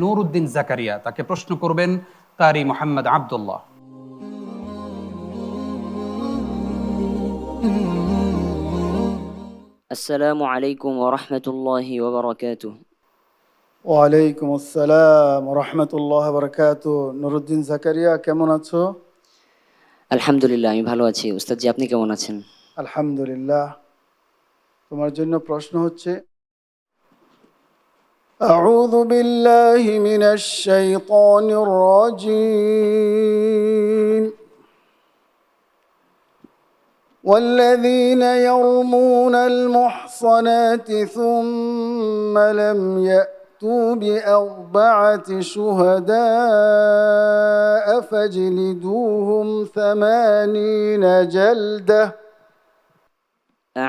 নুরউদ্দিন জাকারিয়া, তাকে প্রশ্ন করবেন কারি মোহাম্মদ আব্দুল্লাহ। আসসালামু আলাইকুম ওয়া রাহমাতুল্লাহি ওয়া বারাকাতুহু। ওয়ালাইকুম আসসালাম রহমতুল্লাহ বরকাত। নুরুদ্দিন জাকারিয়া, কেমন আছো? আলহামদুলিল্লাহ, আমি ভালো আছি। উস্তাদ জি, আপনি কেমন আছেন? আলহামদুলিল্লাহ। তোমার জন্য প্রশ্ন হচ্ছে, আউযু বিল্লাহি মিনাশ শাইতানির রাজীম। والذين يرمون المحصنات ثم لم يأتوا بأربعة شهداء فاجلدوهم 80 جلدة.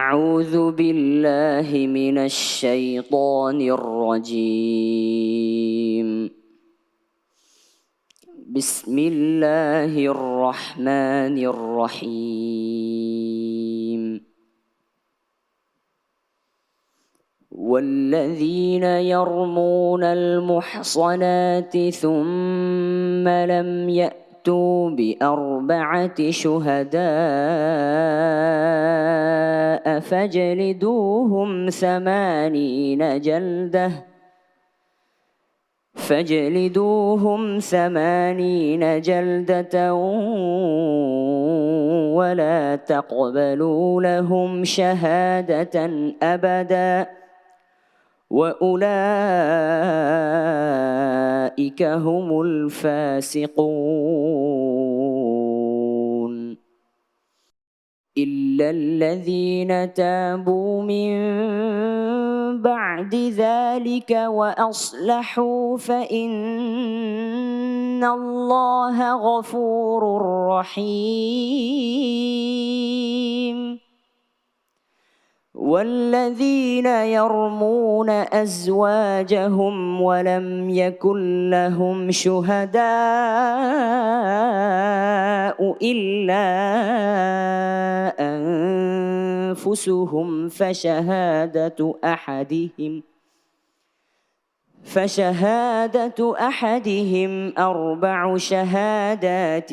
أعوذ بالله من الشيطان الرجيم. بسم الله الرحمن الرحيم. والذين يرمون المحصنات ثم لم يأتوا بأربعة شهداء فاجلدوهم 80 جلدة ولا تقبلوا لهم شهادة أبدا وأولئك هم الفاسقون. إلا الذين تابوا من بعد ذلك وأصلحوا فإن الله غفور رحيم. والذين يرمون أزواجهم ولم يكن لهم شهداء إلا أنفسهم فشهادة أحدهم 4 شهادات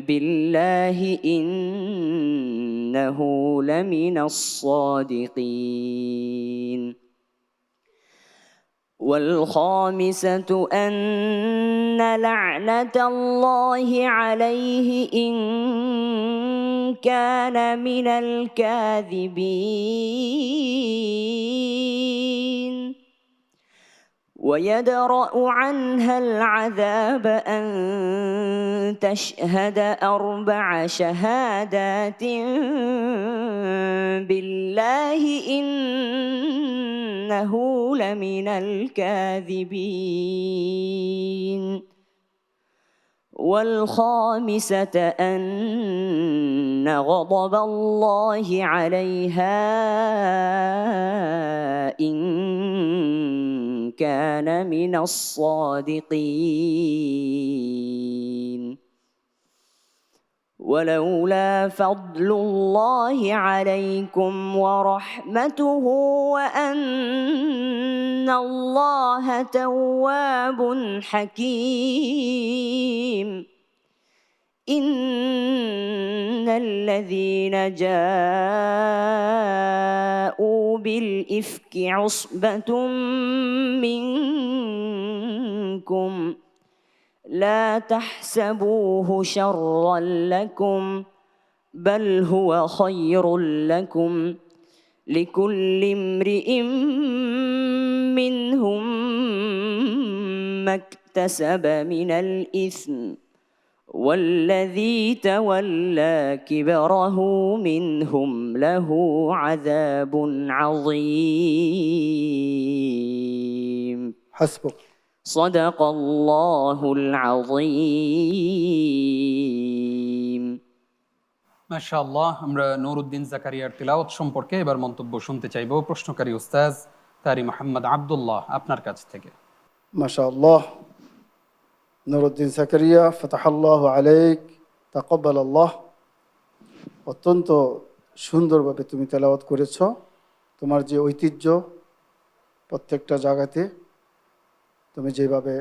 بالله إنه لمن الصادقين. والخامسة أن لعنة الله عليه إن كان من الكاذبين. ويدرأ عنها العذاب أن تشهد 4 شهادات بالله إنه لمن الكاذبين. والخامسة أن غضب الله عليها إن كان من الصادقين. ولولا فضل الله عليكم ورحمته وأن الله تواب حكيم إن الذين جاءوا بالإفك عصبة منكم لا تحسبوه شرا لكم بل هو خير لكم لكل امرئ منهم ما اكتسب من الإثم والذي تولى كبره منهم له عذاب عظيم. حسبك. صدق الله العظيم. মাশাআল্লাহ। আমরা নুরউদ্দিন জাকারিয়ার তিলাওয়াত সম্পর্কে এবার মন্তব্য শুনতে চাইব প্রশ্নকারী উস্তাজ কারি মোহাম্মদ আব্দুল্লাহ আপনার কাছ থেকে। মাশাআল্লাহ। নুরুদ্দিন জাকারিয়া, ফাতাহাল্লাহু আলাইক, তাকাব্বালাল্লাহ। অত্যন্ত সুন্দরভাবে তুমি তেলাওয়াত করেছ। তোমার যে ঐতিহ্য প্রত্যেকটা জায়গাতে তুমি যেভাবে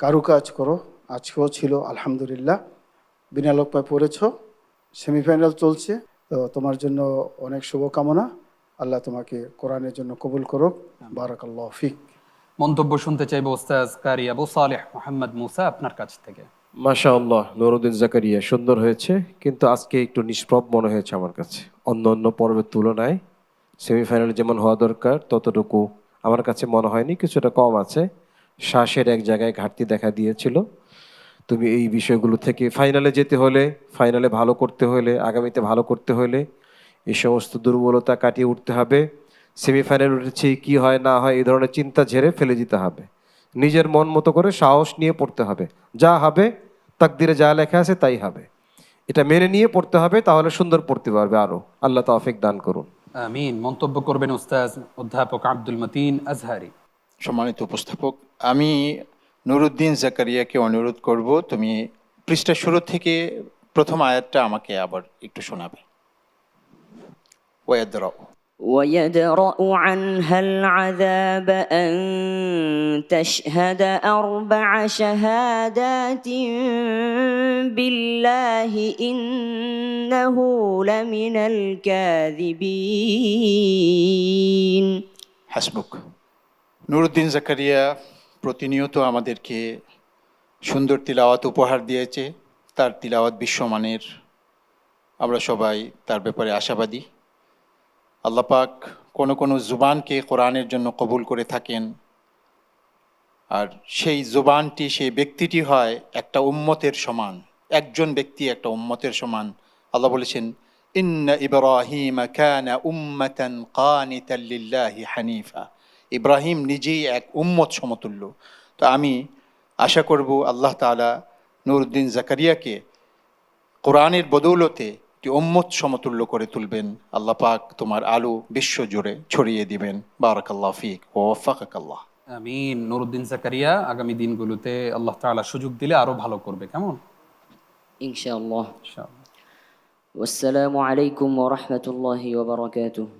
কারুকাজ করো, আজকেও ছিল আলহামদুলিল্লাহ। বিনা লোকমায় পড়েছ, সেমিফাইনাল চলছে, তো তোমার জন্য অনেক শুভকামনা। আল্লাহ তোমাকে কোরআনের জন্য কবুল করুক। বারাকাল্লাহ ফিক। মন্তব্য শুনতে চাইবো উস্তাজ কারি আবু সালেহ মোহাম্মদ মুসা আপনার কাছ থেকে। মাশাআল্লাহ, নুরুদ্দিন জাকারিয়া সুন্দর হয়েছে, কিন্তু আজকে একটু নিষ্প্রভ মনে হয়েছে আমার কাছে। অন্য অন্য পর্বের তুলনায় সেমিফাইনালে যেমন হওয়া দরকার ততটুকু আমার কাছে মনে হয়নি, কিছুটা কম আছে। শ্বাসের এক জায়গায় ঘাটতি দেখা দিয়েছিল। তুমি এই বিষয়গুলো থেকে ফাইনালে যেতে হলে, ফাইনালে ভালো করতে হলে, আগামীতে ভালো করতে হলে এই সমস্ত দুর্বলতা কাটিয়ে উঠতে হবে। সেমিফাইনাল উঠেছি, কি হয় না হয় এই ধরনের চিন্তা ঝেড়ে ফেলে দিতে হবে। নিজের মন মতো করে সাহস নিয়ে পড়তে হবে। যা হবে তাকদিরে যা লেখা আছে তাই হবে, এটা মেনে নিয়ে পড়তে হবে, তাহলে সুন্দর পড়তে পারবে আরো। আল্লাহ তৌফিক দান করুন। আমিন। মন্তব্য করবেন উস্তাজ অধ্যাপক আব্দুল মতিন আজহারি। সম্মানিত উপস্থাপক, আমি নুরুদ্দিন জাকারিয়াকে অনুরোধ করব, তুমি পৃষ্ঠা শুরু থেকে প্রথম আয়াতটা আমাকে আবার একটু শোনাবে। ওয়াদরাউ। ويدرأ عنها العذاب أن تشهد أربع شهادات بالله إنه لمن الكاذبين. হাসবুক। নুরুদ্দিন জাকারিয়া প্রতিনিয়ত আমাদেরকে সুন্দর তিলাওয়াত উপহার দিয়েছে। তার তিলাওয়াত বিশ্বমানের, আমরা সবাই তার ব্যাপারে আশাবাদী। আল্লাহ পাক কোনো কোনো জুবানকে কোরআনের জন্য কবুল করে থাকেন, আর সেই জুবানটি, সেই ব্যক্তিটি হয় একটা উম্মতের সমান। একজন ব্যক্তি একটা উম্মতের সমান। আল্লাহ বলেছেন, ইন্না ইব্রাহিম কানা উম্মাতান কানিতান লিল্লাহি হানিফা। ইব্রাহিম নিজেই এক উম্মত সমতুল্য। তো আমি আশা করব আল্লাহ তাআলা নুরুদ্দিন জাকারিয়াকে কোরআনের বদৌলতে একটি উম্মত সমতুল্য করে তুলবেন। আল্লাহ পাক তোমার আলো বিশ্ব জুড়ে ছড়িয়ে দিবেন। বারাকাল্লাহ ফিক ওয়া ওয়াফাকাকাল্লাহ। আমিন। নুরুদ্দিন জাকারিয়া আগামী দিনগুলোতে আল্লাহ তাআলা সুযোগ দিলে আরো ভালো করবে, কেমন? ইনশাআল্লাহ। ইনশাআল্লাহ। ওয়াসসালামু আলাইকুম ওয়া রাহমাতুল্লাহি ওয়া বারাকাতুহু।